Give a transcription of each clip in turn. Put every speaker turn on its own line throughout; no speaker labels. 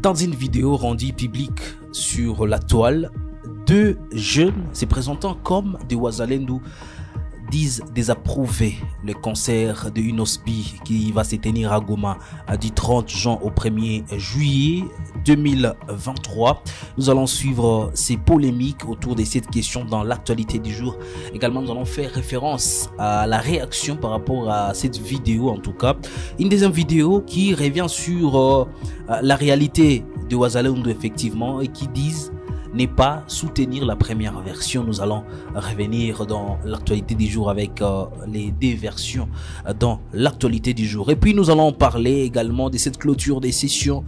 Dans une vidéo rendue publique sur la toile, deux jeunes se présentant comme des Wazalendo disent désapprouver le concert de Inosbi qui va se tenir à Goma du 30 juin au 1er juillet 2023. Nous allons suivre ces polémiques autour de cette question dans l'actualité du jour. Également, nous allons faire référence à la réaction par rapport à cette vidéo, en tout cas. Une deuxième vidéo qui revient sur la réalité de Wazalendo, effectivement, et qui disent n'est pas soutenir la première version. Nous allons revenir dans l'actualité du jour avec les deux versions dans l'actualité du jour. Et puis nous allons parler également de cette clôture des sessions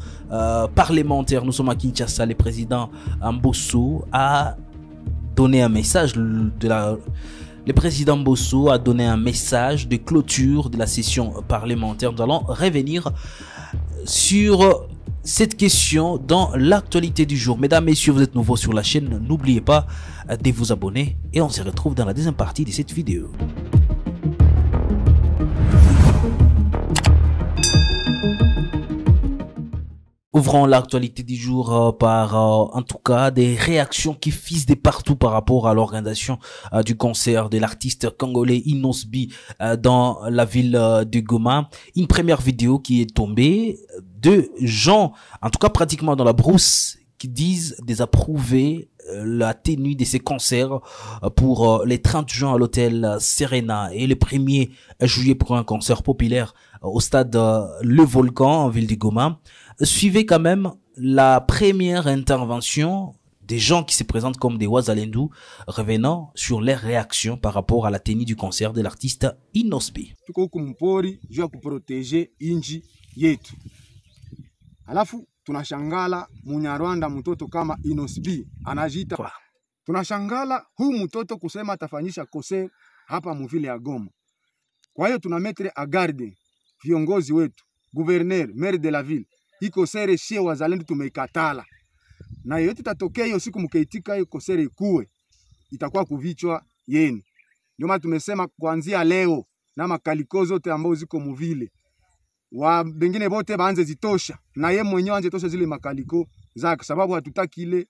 parlementaires. Nous sommes à Kinshasa. Le président Mbosso a donné un message Le président Mbosso a donné un message de clôture de la session parlementaire. Nous allons revenir sur cette question dans l'actualité du jour. Mesdames, messieurs, vous êtes nouveaux sur la chaîne, n'oubliez pas de vous abonner et on se retrouve dans la deuxième partie de cette vidéo. Ouvrons l'actualité du jour par, en tout cas, des réactions qui fusent de partout par rapport à l'organisation du concert de l'artiste congolais Inosbi dans la ville de Goma. Une première vidéo qui est tombée de gens, en tout cas pratiquement dans la brousse, qui disent désapprouver la tenue de ces concerts pour les 30 juin à l'hôtel Serena et le 1er juillet pour un concert populaire au stade Le Volcan en ville de Goma. Suivez quand même la première intervention des gens qui se présentent comme des Wazalendo, revenant sur leurs réactions par rapport à la tenue du concert de l'artiste Inosbi.
Tuko kumpori juu ya kuproteger inji yetu. Alafu tunashangala Munyarwanda mtoto kama Inosbi anajiita. Tunashangala huu mtoto kusema atafanyisha kose hapa muvile ya Goma. Kwa hiyo tunametre agarde viongozi wetu, gouverneur, maire de la ville. Iko sere shie Wazalendo tumeikatala. Na yote tatokea hiyo siku mkaitika hiyo kosere ikuwe, itakuwa kuvichwa yenu. Ndio maana tumesema kuanzia leo na makaliko zote ambao ziko muvile, wa bengine bote baanze zitosha na yeye mwenyewe anje tosha zile makaliko zake, sababu hatutaki ile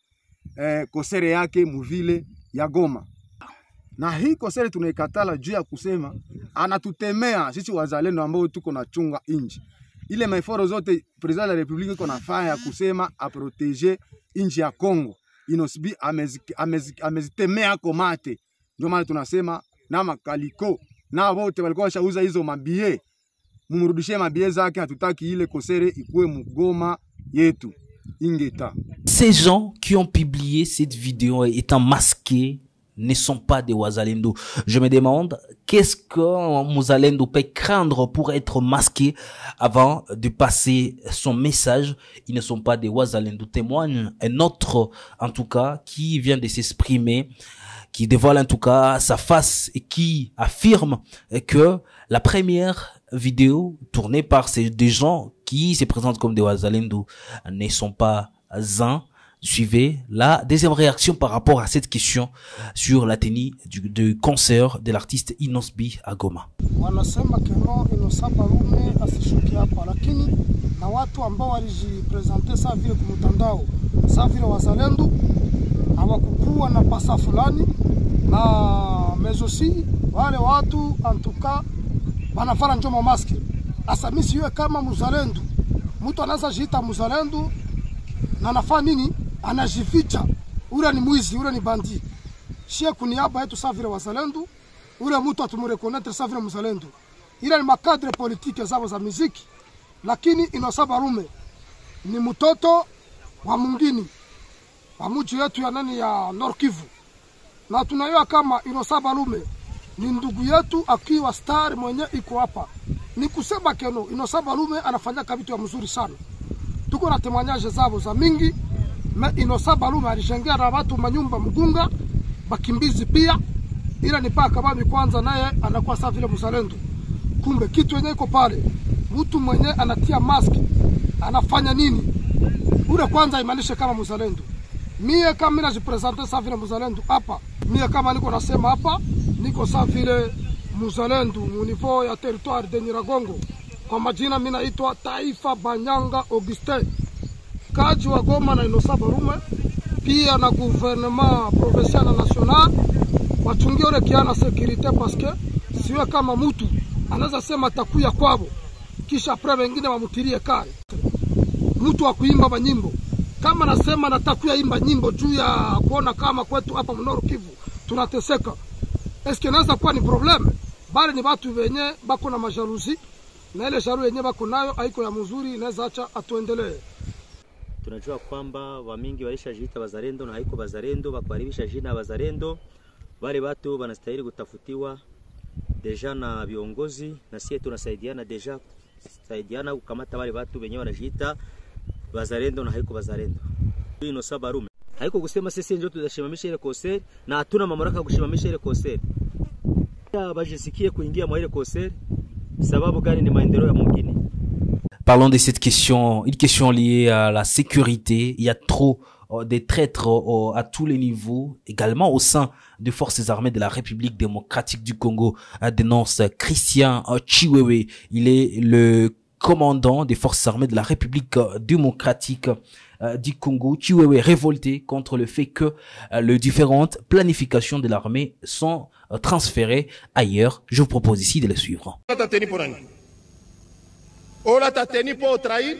kosere yake muvile ya Goma. Na hii kosere tunaikatala juu ya kusema anatutemea sisi Wazalendo ambao tuko na chunga inji. Ile maeforo zote president la republika iko nafanya ya kusema aproteger inji ya Kongo. Inosbi amezitemea komate. Ndio maana tunasema na makaliko na wote walikuwa washauza hizo mabie, mumrudishie mabie zake. Hatutaki ile kosere ikuwe mugoma yetu ingeta.
Ces gens qui ont publié cette vidéo étant masqués ne sont pas des Wazalendo. Je me demande, qu'est-ce que Wazalendo peut craindre pour être masqué avant de passer son message? Ils ne sont pas des Wazalendo. Témoigne un autre, en tout cas, qui vient de s'exprimer, qui dévoile en tout cas sa face et qui affirme que la première vidéo tournée par ces deux gens qui se présentent comme des Wazalendo ne sont pas un. Suivez la deuxième réaction par rapport à cette question sur la tenue du concert de l'artiste Inosbi à Goma.
Wanasema keno Inosaba Lume asishuki hapa, lakini na watu ambao walijipresente saa vile kumtandao saa vile Wazalendo hawakukuwa na pasa fulani na mezosi wale watu antuka wanafanya njoma maski. Asamisi yue kama muzalendo, mtu anaanza jiita muzalendo na anafanya nini? Anajificha, ule ni mwizi, ule ni bandi. Shie kuniaba yetu saa vile Wazalendo, ule mtu atumurekonetre saa vile muzalendo. Ile ni makadre politike zao za muziki, lakini Inosaba Lume ni mtoto wa mwingine wa mji yetu ya nani ya Nord Kivu. Na tunayua kama Inosaba Lume ni ndugu yetu akiwa star mwenye iko hapa. Ni kusema keno Inosaba Lume anafanya vitu ya mzuri sana. Tuko na temanyaje zao za mingi. Inosaba Lume alishengea na watu manyumba Mugunga, bakimbizi pia. Ila ni paka babi kwanza naye anakuwa sawa vile muzalendo. Kumbe kitu yenye iko pale, mtu mwenye anatia mask anafanya nini? Ule kwanza imaanisha kama muzalendo. Mie kama mimi najipresente sawa vile muzalendo hapa. Mie kama niko nasema hapa, niko sawa vile muzalendo mu niveau ya territoire de Nyiragongo. Kwa majina mimi naitwa Taifa Banyanga Augustin. wakaji wa Goma na Innocent Barume pia na gouvernement provincial na national wachungie ile kiana security paske siwe kama mtu anaweza sema takuya kwabo kisha pre wengine wamutirie kale mtu wa kuimba manyimbo kama nasema natakuya imba nyimbo juu ya kuona kama kwetu hapa mnoro Kivu tunateseka eske naweza kuwa ni probleme bali ni watu wenye bako na majaruzi na ile sharu yenye bako nayo haiko ya mzuri inaweza acha atuendelee.
Tunajua kwamba wamingi walishajiita wazalendo na haiko wazalendo bakuharibisha jina ya wazalendo. Wale watu wanastahili kutafutiwa deja na viongozi na sisi tunasaidiana deja saidiana kukamata wale watu wenyewe wanajiita wazalendo na haiko wazalendo. Innocent Barume haiko kusema sisi ndio tutashimamisha ile koseri na hatuna mamlaka kushimamisha ile koseri. Bajisikie kuingia mwa ile koseri sababu gani ni maendeleo ya mwingine.
Parlons de cette question, une question liée à la sécurité. Il y a trop de traîtres à tous les niveaux, également au sein des forces armées de la République démocratique du Congo, dénonce Christian Chiwewe. Il est le commandant des forces armées de la République démocratique du Congo. Chiwewe révolté contre le fait que les différentes planifications de l'armée sont transférées ailleurs. Je vous propose ici de les suivre.
Ola tateni po trahir.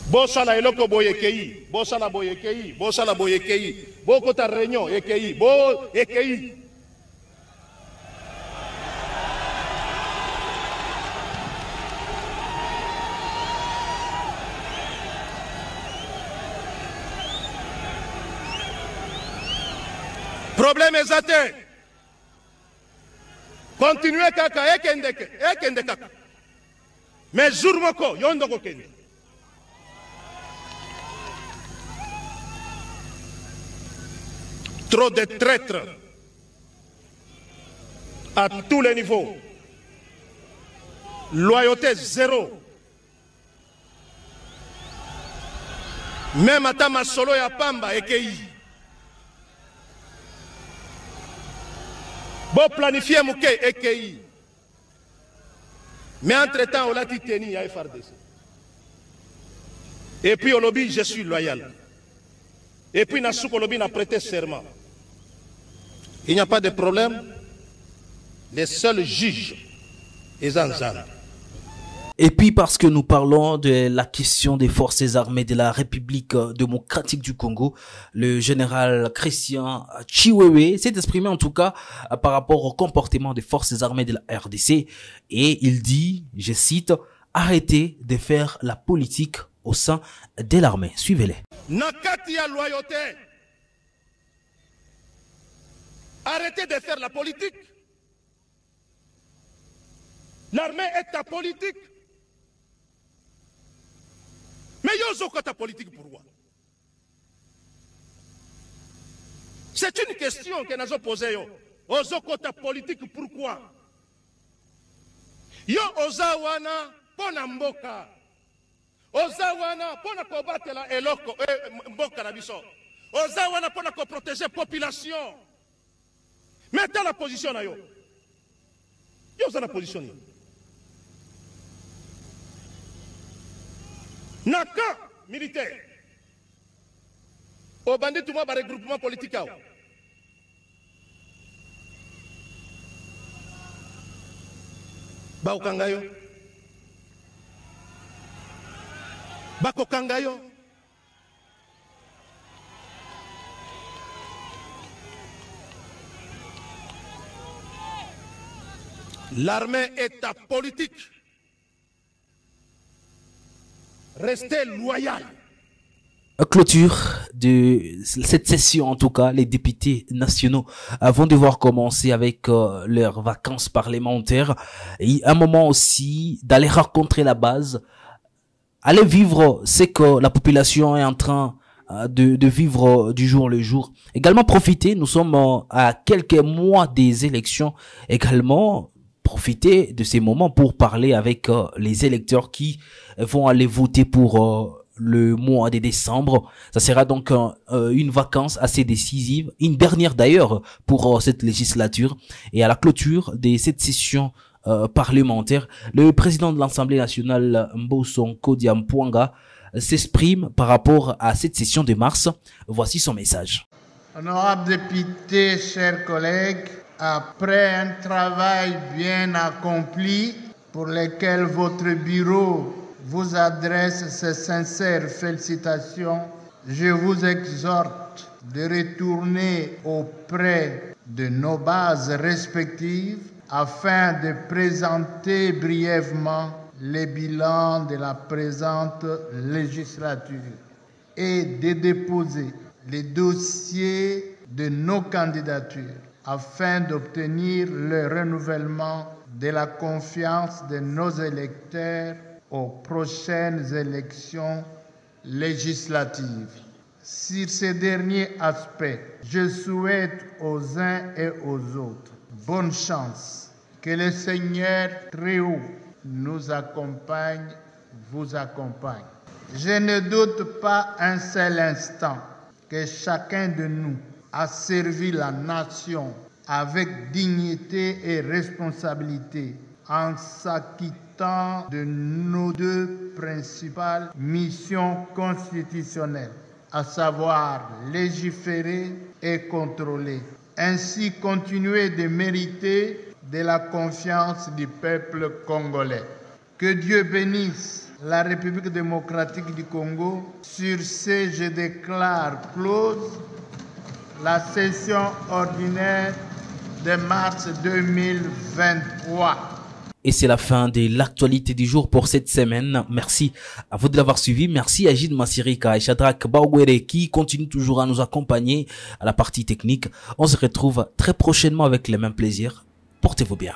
Bosa la eloko boyekei, bosa la boyekei, bosa la boyekei, boko ta réunion ekei, bo ekei. Problème exaté. Continuez kaka ekende kaka. Mais jour moko yondo ko kende. Trop de traîtres à tous les niveaux. Loyauté zéro. Même ata masolo ya pamba ekei. Bon planifier mouke EKI. Mais entre-temps, on l'a dit teni à FRDC. Et puis au lobby, je suis loyal. Et puis Nassouk au lobby n'a prêté serment. Il n'y a pas de problème. Les seuls juges et Zanzan.
Et puis parce que nous parlons de la question des forces armées de la République démocratique du Congo, le général Christian Chiwewe s'est exprimé en tout cas par rapport au comportement des forces armées de la RDC et il dit, je cite, « Arrêtez de faire la politique au sein de l'armée. » Suivez-les.
Nakati ya loyauté. Arrêtez de faire la politique. L'armée est ta politique. Mais yo ta politique pourquoi? C'est une question que nous avons posée. Yo ta politique pourquoi? Yo ozawana pona mboka. Ozawana pona kobatela eloko mboka na biso. Ozawana pona ko protéger population. Mettez la position na yo. Yo za la position yo. Naka militaire. Au bandit tout le monde regroupement politique. Ba ukangayo. Bako kangayo. L'armée est ta politique. Restez loyal.
Clôture de cette session, en tout cas, les députés nationaux vont devoir commencer avec leurs vacances parlementaires et un moment aussi d'aller rencontrer la base, aller vivre ce que la population est en train de vivre du jour le jour. Également profiter, nous sommes à quelques mois des élections, également profiter de ces moments pour parler avec les électeurs qui vont aller voter pour le mois de décembre. Ça sera donc une vacance assez décisive, une dernière d'ailleurs pour cette législature. Et à la clôture de cette session parlementaire. Le président de l'Assemblée nationale, Mbosonko Diampouanga, s'exprime par rapport à cette session de mars. Voici son message.
Honorables députés, chers collègues, après un travail bien accompli pour lequel votre bureau vous adresse ses sincères félicitations, je vous exhorte de retourner auprès de nos bases respectives afin de présenter brièvement les bilans de la présente législature et de déposer les dossiers de nos candidatures afin d'obtenir le renouvellement de la confiance de nos électeurs aux prochaines élections législatives. Sur ces derniers aspects, je souhaite aux uns et aux autres bonne chance. Que le Seigneur très haut nous accompagne, vous accompagne. Je ne doute pas un seul instant que chacun de nous a servi la nation avec dignité et responsabilité en s'acquittant de nos deux principales missions constitutionnelles, à savoir légiférer et contrôler. Ainsi continuer de mériter de la confiance du peuple congolais. Que Dieu bénisse la République démocratique du Congo. Sur ce, je déclare close la session ordinaire de mars 2023.
Et c'est la fin de l'actualité du jour pour cette semaine. Merci à vous de l'avoir suivi. Merci à Gilles Massirika et Shadrach Baouguere qui continuent toujours à nous accompagner à la partie technique. On se retrouve très prochainement avec les mêmes plaisirs. Portez-vous bien.